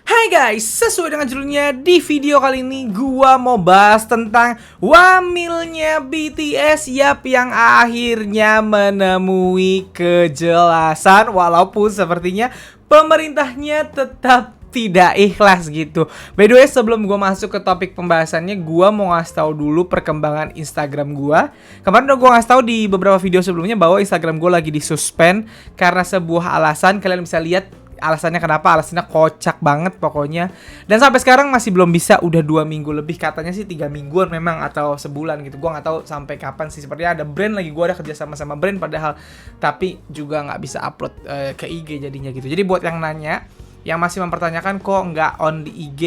Hai guys, sesuai dengan judulnya di video kali ini gua mau bahas tentang wamilnya BTS yang akhirnya menemui kejelasan walaupun sepertinya pemerintahnya tetap tidak ikhlas gitu. By the way, sebelum gue masuk ke topik pembahasannya, gue mau ngasih tahu dulu perkembangan Instagram gue. Kemarin udah gue ngasih tahu di beberapa video sebelumnya bahwa Instagram gue lagi disuspend karena sebuah alasan. Kalian bisa lihat alasannya kenapa, alasannya kocak banget pokoknya. Dan sampai sekarang masih belum bisa, udah 2 minggu lebih. Katanya sih 3 mingguan memang atau sebulan gitu. Gue nggak tahu sampai kapan sih. Sepertinya ada brand lagi, gue ada kerja sama brand padahal. Tapi juga nggak bisa upload ke IG jadinya gitu. Jadi buat yang nanya, yang masih mempertanyakan kok nggak on di IG,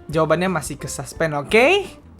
jawabannya masih ke suspend, oke?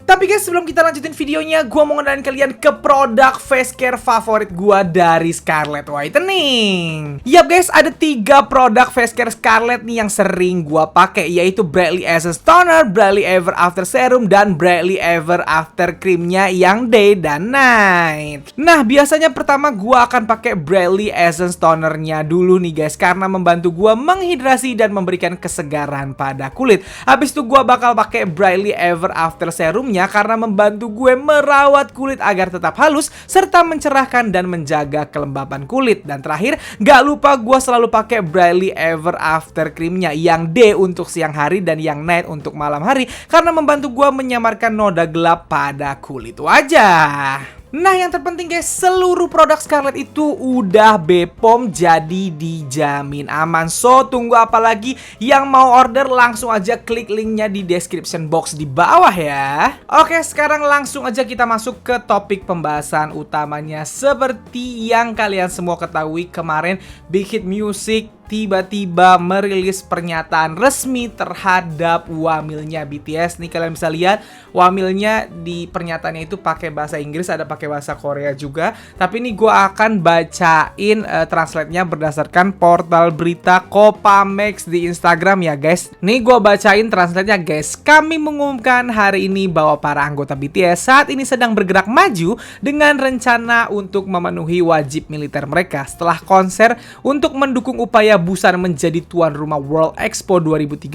Tapi guys, sebelum kita lanjutin videonya, gue mau ngenalin kalian ke produk face care favorit gue dari Scarlett Whitening. Yap guys, ada 3 produk face care Scarlett nih yang sering gue pakai, yaitu Brightly Essence Toner, Brightly Ever After Serum, dan Brightly Ever After Creamnya yang day dan night. Nah, biasanya pertama gue akan pakai Brightly Essence Tonernya dulu nih guys, karena membantu gue menghidrasi dan memberikan kesegaran pada kulit. Habis itu gue bakal pakai Brightly Ever After Serumnya karena membantu gue merawat kulit agar tetap halus serta mencerahkan dan menjaga kelembapan kulit. Dan terakhir, gak lupa gue selalu pakai Brightly Ever After Creamnya yang day untuk siang hari dan yang night untuk malam hari karena membantu gue menyamarkan noda gelap pada kulit wajah. Nah, yang terpenting guys, seluruh produk Scarlett itu udah BPOM, jadi dijamin aman. So, tunggu apa lagi? Yang mau order langsung aja klik linknya di description box di bawah ya. Oke, sekarang langsung aja kita masuk ke topik pembahasan utamanya. Seperti yang kalian semua ketahui, kemarin Big Hit Music tiba-tiba merilis pernyataan resmi terhadap wamilnya BTS. Nih kalian bisa lihat wamilnya di pernyataannya itu pakai bahasa Inggris, ada pakai bahasa Korea juga. Tapi ini gue akan bacain translate-nya berdasarkan portal berita Copamex di Instagram ya guys. Nih gue bacain translate-nya guys. Kami mengumumkan hari ini bahwa para anggota BTS saat ini sedang bergerak maju dengan rencana untuk memenuhi wajib militer mereka setelah konser untuk mendukung upaya Busan menjadi tuan rumah World Expo 2030.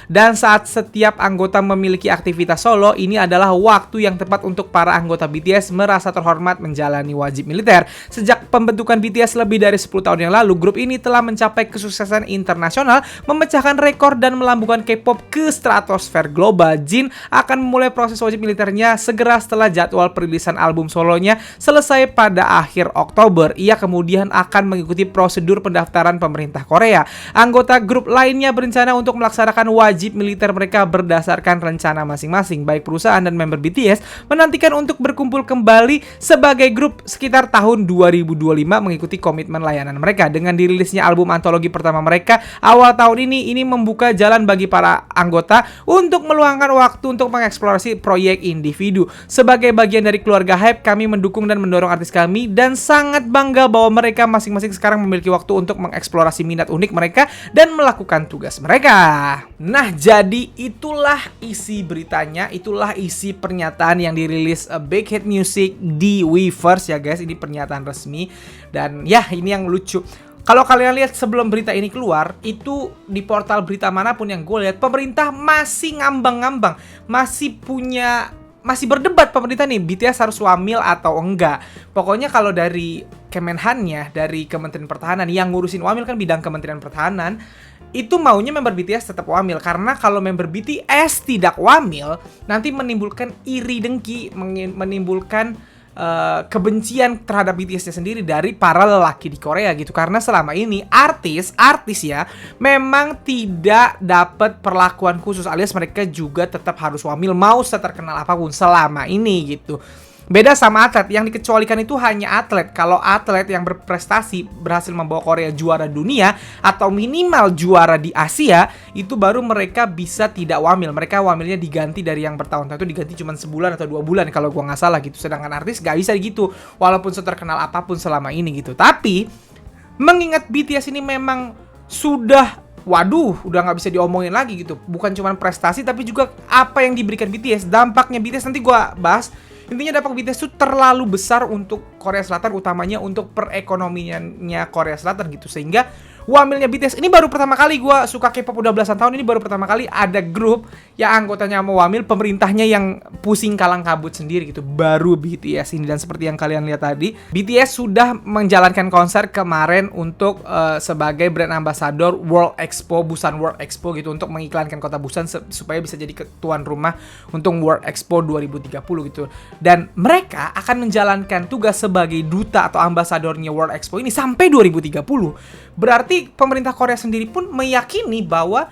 Dan saat setiap anggota memiliki aktivitas solo, ini adalah waktu yang tepat untuk para anggota BTS merasa terhormat menjalani wajib militer. Sejak pembentukan BTS lebih dari 10 tahun yang lalu, grup ini telah mencapai kesuksesan internasional, memecahkan rekor dan melambungkan K-pop ke stratosfer global. Jin akan memulai proses wajib militernya segera setelah jadwal perilisan album solonya selesai pada akhir Oktober. Ia kemudian akan mengikuti prosedur pendaftaran pemerintah Korea. Anggota grup lainnya berencana untuk melaksanakan wajib militer mereka berdasarkan rencana masing-masing. Baik perusahaan dan member BTS menantikan untuk berkumpul kembali sebagai grup sekitar tahun 2025 mengikuti komitmen layanan mereka. Dengan dirilisnya album antologi pertama mereka awal tahun ini membuka jalan bagi para anggota untuk meluangkan waktu untuk mengeksplorasi proyek individu. Sebagai bagian dari keluarga HYBE, kami mendukung dan mendorong artis kami dan sangat bangga bahwa mereka masing-masing sekarang memiliki waktu untuk mengeksplorasi minat unik mereka dan melakukan tugas mereka. Nah, jadi itulah isi beritanya, itulah isi pernyataan yang dirilis Big Hit Music di Weverse ya guys. Ini pernyataan resmi dan ya ini yang lucu. Kalau kalian lihat sebelum berita ini keluar, itu di portal berita manapun yang gue lihat, pemerintah masih ngambang-ngambang, masih berdebat pemerintah nih, BTS harus wamil atau enggak. Pokoknya kalau dari Kemenhannya, dari Kementerian Pertahanan yang ngurusin wamil kan bidang Kementerian Pertahanan, itu maunya member BTS tetap wamil. Karena kalau member BTS tidak wamil, nanti menimbulkan iri dengki, menimbulkan kebencian terhadap BTS-nya sendiri dari para lelaki di Korea gitu. Karena selama ini artis ya memang tidak dapat perlakuan khusus, alias mereka juga tetap harus wamil mau seterkenal apapun selama ini gitu. Beda sama atlet, yang dikecualikan itu hanya atlet. Kalau atlet yang berprestasi berhasil membawa Korea juara dunia atau minimal juara di Asia, itu baru mereka bisa tidak wamil. Mereka wamilnya diganti dari yang bertahun-tahun itu diganti cuma sebulan atau 2 bulan kalau gua nggak salah gitu. Sedangkan artis gak bisa gitu walaupun seterkenal apapun selama ini gitu. Tapi mengingat BTS ini memang sudah udah nggak bisa diomongin lagi gitu. Bukan cuma prestasi tapi juga apa yang diberikan BTS, dampaknya BTS nanti gua bahas. Intinya dampak BTS itu terlalu besar untuk Korea Selatan, utamanya untuk perekonomiannya Korea Selatan gitu. Sehingga wamilnya BTS. Ini baru pertama kali gue suka K-pop udah belasan tahun, ini baru pertama kali ada grup yang anggotanya mau wamil, pemerintahnya yang pusing kalang kabut sendiri gitu. Baru BTS ini, dan seperti yang kalian lihat tadi, BTS sudah menjalankan konser kemarin untuk sebagai brand ambassador World Expo, Busan World Expo gitu, untuk mengiklankan kota Busan supaya bisa jadi tuan rumah untuk World Expo 2030 gitu. Dan mereka akan menjalankan tugas sebagai duta atau ambasadornya World Expo ini sampai 2030. Berarti pemerintah Korea sendiri pun meyakini bahwa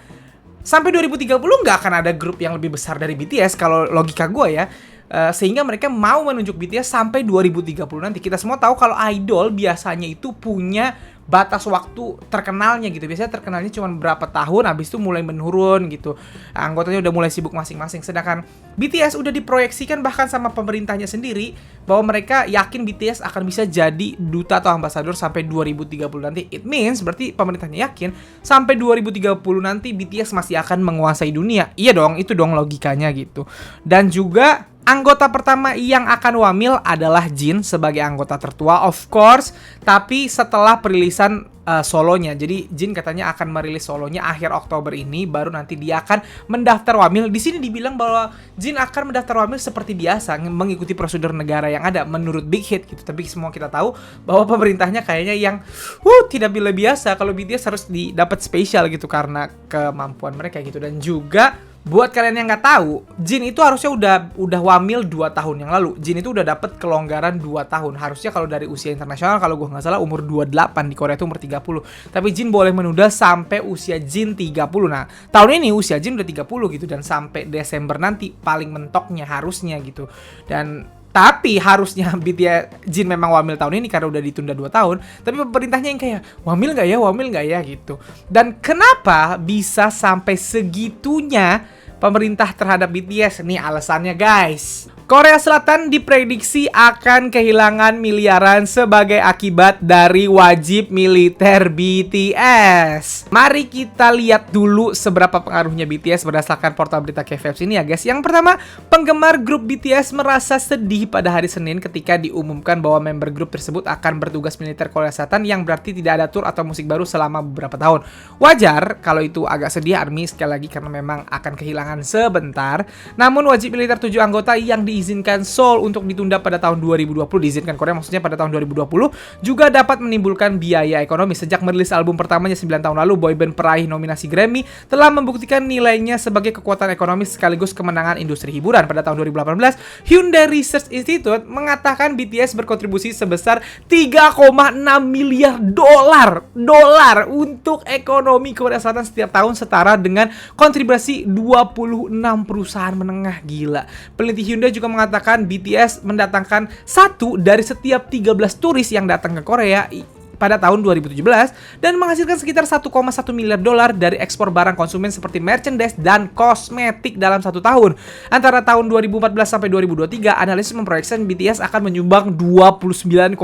sampai 2030 nggak akan ada grup yang lebih besar dari BTS kalau logika gue ya. Sehingga mereka mau menunjuk BTS sampai 2030 nanti. Kita semua tahu kalau idol biasanya itu punya batas waktu terkenalnya gitu. Biasanya terkenalnya cuma berapa tahun, habis itu mulai menurun gitu. Anggotanya udah mulai sibuk masing-masing. Sedangkan BTS udah diproyeksikan bahkan sama pemerintahnya sendiri bahwa mereka yakin BTS akan bisa jadi duta atau ambasador sampai 2030 nanti. It means berarti pemerintahnya yakin sampai 2030 nanti BTS masih akan menguasai dunia. Iya dong, itu dong logikanya gitu. Dan juga anggota pertama yang akan wamil adalah Jin sebagai anggota tertua, of course. Tapi setelah perilisan solonya. Jadi Jin katanya akan merilis solonya akhir Oktober ini, baru nanti dia akan mendaftar wamil. Di sini dibilang bahwa Jin akan mendaftar wamil seperti biasa, mengikuti prosedur negara yang ada menurut Big Hit gitu. Tapi semua kita tahu bahwa pemerintahnya kayaknya yang tidak bila biasa. Kalau BTS harus didapat spesial gitu karena kemampuan mereka gitu. Dan juga buat kalian yang nggak tahu, Jin itu harusnya udah wamil 2 tahun yang lalu. Jin itu udah dapet kelonggaran 2 tahun. Harusnya kalau dari usia internasional, kalau gue nggak salah umur 28, di Korea itu umur 30. Tapi Jin boleh menunda sampai usia Jin 30. Nah, tahun ini usia Jin udah 30 gitu, dan sampai Desember nanti paling mentoknya harusnya gitu. Dan tapi harusnya BTS Jin memang wamil tahun ini karena udah ditunda 2 tahun. Tapi pemerintahnya yang kayak wamil nggak ya gitu. Dan kenapa bisa sampai segitunya pemerintah terhadap BTS? Nih alasannya guys. Korea Selatan diprediksi akan kehilangan miliaran sebagai akibat dari wajib militer BTS. Mari kita lihat dulu seberapa pengaruhnya BTS berdasarkan portal berita KFF ini ya guys. Yang pertama, penggemar grup BTS merasa sedih pada hari Senin ketika diumumkan bahwa member grup tersebut akan bertugas militer Korea Selatan, yang berarti tidak ada tour atau musik baru selama beberapa tahun. Wajar kalau itu agak sedih ARMY sekali lagi karena memang akan kehilangan sebentar. Namun wajib militer 7 anggota yang diizinkan Seoul untuk ditunda pada tahun 2020, diizinkan Korea maksudnya pada tahun 2020, juga dapat menimbulkan biaya ekonomi. Sejak merilis album pertamanya 9 tahun lalu, boyband peraih nominasi Grammy telah membuktikan nilainya sebagai kekuatan ekonomi sekaligus kemenangan industri hiburan. Pada tahun 2018, Hyundai Research Institute mengatakan BTS berkontribusi sebesar 3,6 miliar dolar untuk ekonomi Korea Selatan setiap tahun, setara dengan kontribusi 26 perusahaan menengah. Gila. Peneliti Hyundai juga mengatakan BTS mendatangkan 1 dari setiap 13 turis yang datang ke Korea pada tahun 2017 dan menghasilkan sekitar 1,1 miliar dolar dari ekspor barang konsumen seperti merchandise dan kosmetik dalam 1 tahun. Antara tahun 2014 sampai 2023, analisis memproyeksikan BTS akan menyumbang 29,1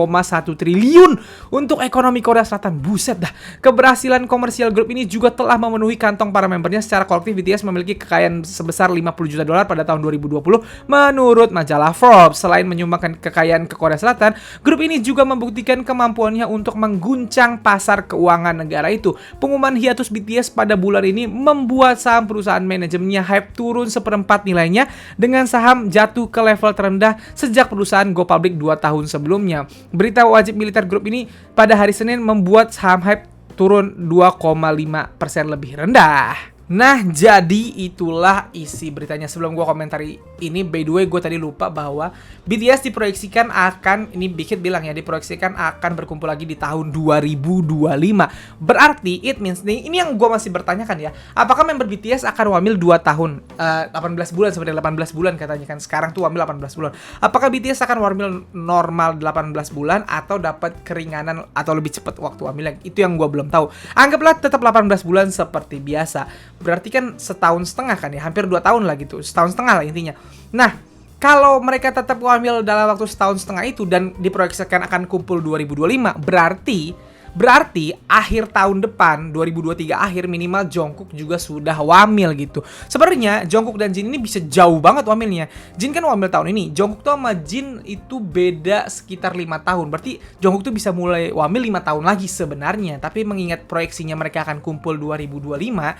triliun untuk ekonomi Korea Selatan. Buset dah. Keberhasilan komersial grup ini juga telah memenuhi kantong para membernya. Secara kolektif, BTS memiliki kekayaan sebesar 50 juta dolar pada tahun 2020 menurut majalah Forbes. Selain menyumbangkan kekayaan ke Korea Selatan, grup ini juga membuktikan kemampuannya untuk mengguncang pasar keuangan negara itu. Pengumuman hiatus BTS pada bulan ini membuat saham perusahaan manajemennya Hype turun 1/4 nilainya, dengan saham jatuh ke level terendah sejak perusahaan go public 2 tahun sebelumnya. Berita wajib militer grup ini pada hari Senin membuat saham Hype turun 2,5% lebih rendah. Nah, jadi itulah isi beritanya. Sebelum gue komentari ini, by the way, gue tadi lupa bahwa BTS diproyeksikan akan, ini Big Hit bilang ya, diproyeksikan akan berkumpul lagi di tahun 2025. Berarti, it means, ini yang gue masih bertanyakan ya, apakah member BTS akan wamil 2 tahun, 18 bulan, sebenarnya 18 bulan katanya kan, sekarang tuh wamil 18 bulan. Apakah BTS akan wamil normal 18 bulan, atau dapat keringanan, atau lebih cepat waktu wamilnya? Itu yang gue belum tahu. Anggaplah tetap 18 bulan seperti biasa. Berarti kan setahun setengah kan ya, hampir 2 tahun lah gitu, setahun setengah lah intinya. Nah, kalau mereka tetap wamil dalam waktu setahun setengah itu dan diproyeksikan akan kumpul 2025, berarti Berarti akhir tahun depan 2023 akhir minimal Jungkook juga sudah wamil gitu. Sebenarnya Jungkook dan Jin ini bisa jauh banget wamilnya. Jin kan wamil tahun ini, Jungkook tuh sama Jin itu beda sekitar 5 tahun. Berarti Jungkook tuh bisa mulai wamil 5 tahun lagi sebenarnya. Tapi mengingat proyeksinya mereka akan kumpul 2025,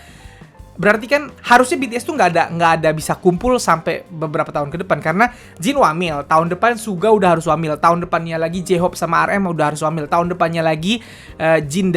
berarti kan harusnya BTS tuh nggak ada bisa kumpul sampai beberapa tahun ke depan, karena Jin wamil tahun depan, Suga udah harus wamil tahun depannya lagi, J-Hope sama RM udah harus wamil tahun depannya lagi, Jimin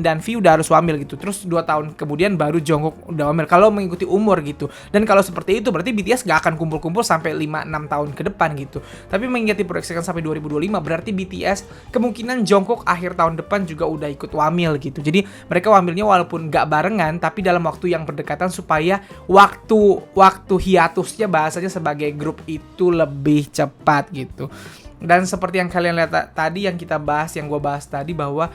dan V udah harus wamil gitu. Terus 2 tahun kemudian baru Jungkook udah wamil kalau mengikuti umur gitu. Dan kalau seperti itu berarti BTS nggak akan kumpul-kumpul sampai 5-6 tahun ke depan gitu. Tapi mengingat diproyeksikan sampai 2025, berarti BTS kemungkinan Jungkook akhir tahun depan juga udah ikut wamil gitu. Jadi mereka wamilnya walaupun nggak barengan tapi dalam waktu yang berdekatan supaya waktu hiatusnya bahasanya sebagai grup itu lebih cepat gitu. Dan seperti yang kalian lihat tadi, yang kita bahas, yang gue bahas tadi, bahwa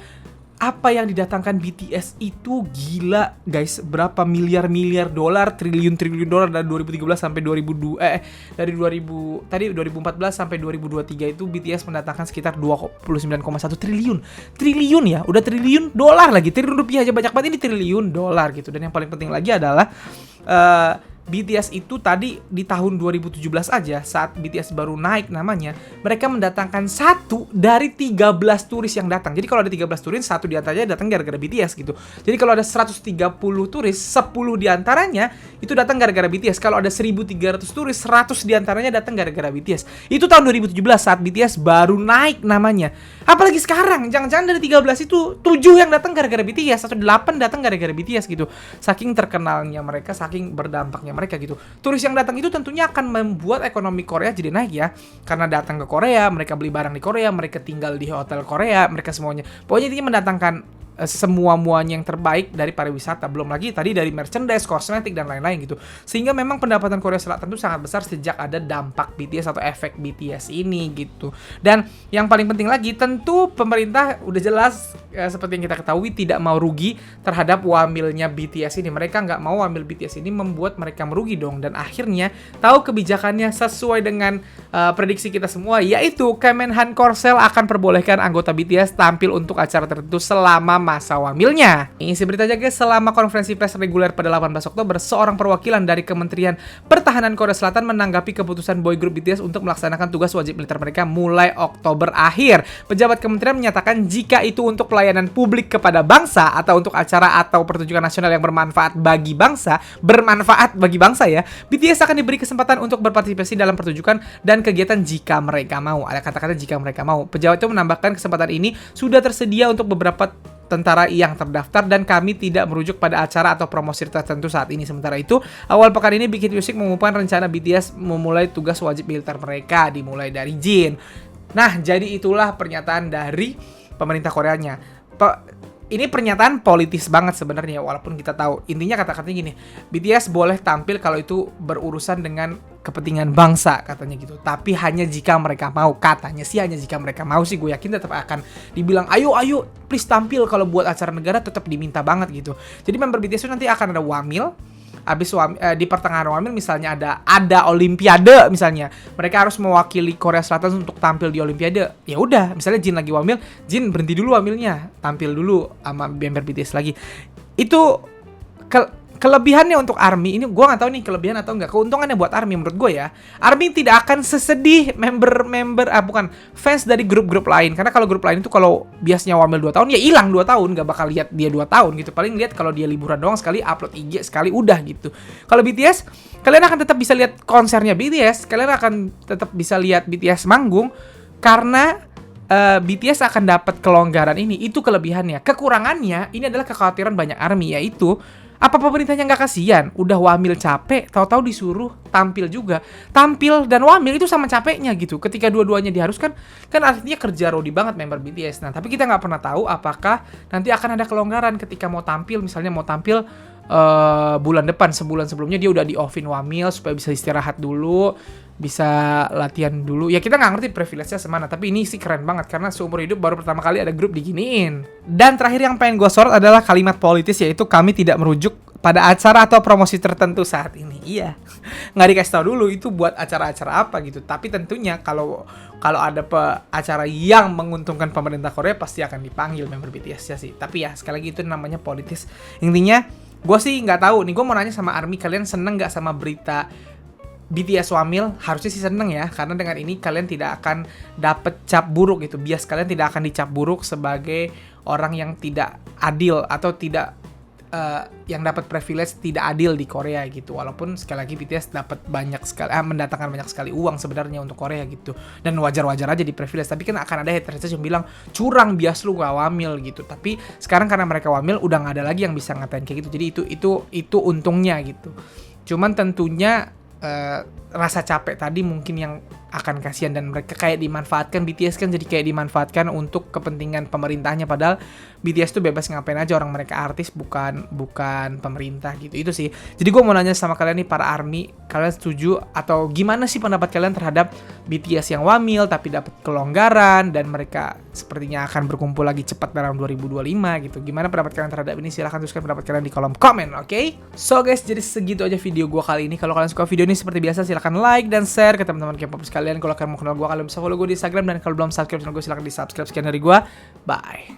apa yang didatangkan BTS itu gila guys, berapa miliar dolar, triliun dolar dari 2013 sampai 2014 sampai 2023 itu BTS mendatangkan sekitar 29,1 triliun ya, udah triliun dolar lagi, triliun rupiah aja banyak banget, ini triliun dolar gitu. Dan yang paling penting lagi adalah BTS itu tadi di tahun 2017 aja, saat BTS baru naik namanya, mereka mendatangkan 1 dari 13 turis yang datang. Jadi kalau ada 13 turis, 1 diantaranya datang gara-gara BTS gitu. Jadi kalau ada 130 turis, 10 diantaranya itu datang gara-gara BTS. Kalau ada 1.300 turis, 100 diantaranya datang gara-gara BTS. Itu tahun 2017 saat BTS baru naik namanya. Apalagi sekarang, jangan-jangan dari 13 itu 7 yang datang gara-gara BTS atau 8 datang gara-gara BTS gitu. Saking terkenalnya mereka, saking berdampaknya mereka gitu. Turis yang datang itu tentunya akan membuat ekonomi Korea jadi naik ya. Karena datang ke Korea, mereka beli barang di Korea, mereka tinggal di hotel Korea, mereka semuanya. Pokoknya intinya mendatangkan semua-muanya yang terbaik dari pariwisata. Belum lagi tadi dari merchandise, kosmetik, dan lain-lain gitu. Sehingga memang pendapatan Korea Selatan itu sangat besar sejak ada dampak BTS atau efek BTS ini gitu. Dan yang paling penting lagi, tentu pemerintah udah jelas seperti yang kita ketahui tidak mau rugi terhadap wamilnya BTS ini. Mereka nggak mau wamil BTS ini membuat mereka merugi dong. Dan akhirnya tahu kebijakannya sesuai dengan prediksi kita semua, yaitu Kemenhan Korsel akan perbolehkan anggota BTS tampil untuk acara tertentu selama masa wamilnya. Isi berita aja guys, selama konferensi pers reguler pada 18 Oktober, seorang perwakilan dari Kementerian Pertahanan Korea Selatan menanggapi keputusan boy group BTS untuk melaksanakan tugas wajib militer mereka mulai Oktober akhir. Pejabat kementerian menyatakan jika itu untuk pelayanan publik kepada bangsa atau untuk acara atau pertunjukan nasional yang bermanfaat bagi bangsa ya, BTS akan diberi kesempatan untuk berpartisipasi dalam pertunjukan dan kegiatan jika mereka mau. Ada kata-kata jika mereka mau. Pejabat itu menambahkan kesempatan ini sudah tersedia untuk beberapa tentara yang terdaftar dan kami tidak merujuk pada acara atau promosi tertentu saat ini. Sementara itu, awal pekan ini Big Hit Music mengumumkan rencana BTS memulai tugas wajib militer mereka dimulai dari Jin. Nah, jadi itulah pernyataan dari pemerintah Koreanya. Ini pernyataan politis banget sebenarnya, walaupun kita tahu intinya kata-katanya gini, BTS boleh tampil kalau itu berurusan dengan kepentingan bangsa katanya gitu, tapi hanya jika mereka mau. Katanya sih hanya jika mereka mau sih, gue yakin tetap akan dibilang ayo please tampil. Kalau buat acara negara tetap diminta banget gitu. Jadi member BTS itu nanti akan ada wamil. Abis di pertengahan wamil misalnya ada olimpiade misalnya, mereka harus mewakili Korea Selatan untuk tampil di olimpiade. Ya udah, misalnya Jin lagi wamil, Jin berhenti dulu wamilnya, tampil dulu sama member BTS lagi. Itu kelebihannya untuk ARMY ini, gue nggak tahu nih kelebihan atau enggak. Keuntungannya buat ARMY menurut gue ya, ARMY tidak akan sesedih fans dari grup-grup lain. Karena kalau grup lain itu kalau biasanya wamil 2 tahun ya hilang 2 tahun, nggak bakal lihat dia 2 tahun gitu. Paling lihat kalau dia liburan doang sekali, upload IG sekali, udah gitu. Kalau BTS, kalian akan tetap bisa lihat konsernya BTS, kalian akan tetap bisa lihat BTS manggung karena BTS akan dapat kelonggaran ini. Itu kelebihannya. Kekurangannya ini adalah kekhawatiran banyak ARMY, yaitu apa pemerintahnya nggak kasihan? Udah wamil capek, tahu-tahu disuruh tampil juga. Tampil dan wamil itu sama capeknya gitu. Ketika dua-duanya diharuskan, kan artinya kerja rodi banget member BTS. Nah, tapi kita nggak pernah tahu apakah nanti akan ada kelonggaran ketika mau tampil. Misalnya mau tampil bulan depan, sebulan sebelumnya dia udah di-offin wamil supaya bisa istirahat dulu, bisa latihan dulu. Ya kita nggak ngerti privilege-nya semana, tapi ini sih keren banget karena seumur hidup baru pertama kali ada grup diginiin. Dan terakhir yang pengen gue sorot adalah kalimat politis, yaitu kami tidak merujuk pada acara atau promosi tertentu saat ini. Iya, nggak dikasih tahu dulu itu buat acara-acara apa gitu. Tapi tentunya kalau ada acara yang menguntungkan pemerintah Korea pasti akan dipanggil member BTS ya sih. Tapi ya sekali lagi itu namanya politis. Intinya gue sih nggak tahu nih. Gue mau nanya sama Army, kalian seneng nggak sama berita BTS wamil? Harusnya sih seneng ya, karena dengan ini kalian tidak akan dapet cap buruk gitu. Bias kalian tidak akan dicap buruk sebagai orang yang tidak adil atau tidak yang dapat privilege tidak adil di Korea gitu. Walaupun sekali lagi BTS dapat banyak sekali mendatangkan banyak sekali uang sebenarnya untuk Korea gitu. Dan wajar-wajar aja di privilege, tapi kan akan ada haters yang bilang curang bias lu gak wamil gitu. Tapi sekarang karena mereka wamil udah gak ada lagi yang bisa ngatain kayak gitu. Jadi itu untungnya gitu. Cuman tentunya rasa capek tadi mungkin yang akan kasihan dan mereka kayak dimanfaatkan. BTS kan jadi kayak dimanfaatkan untuk kepentingan pemerintahnya, padahal BTS tuh bebas ngapain aja, orang mereka artis bukan pemerintah gitu. Itu sih. Jadi gue mau nanya sama kalian nih para ARMY, kalian setuju atau gimana sih pendapat kalian terhadap BTS yang wamil tapi dapat kelonggaran dan mereka sepertinya akan berkumpul lagi cepat dalam 2025 gitu. Gimana pendapat kalian terhadap ini? Silahkan tuliskan pendapat kalian di kolom komen, oke? So guys, jadi segitu aja video gue kali ini. Kalau kalian suka video ini seperti biasa silahkan like dan share ke teman-teman K-pop sekalian. Kalau kalian mau kenal gue, kalian bisa follow gue di Instagram, dan kalau belum subscribe channel gue silahkan di subscribe. Sekian dari gue, bye.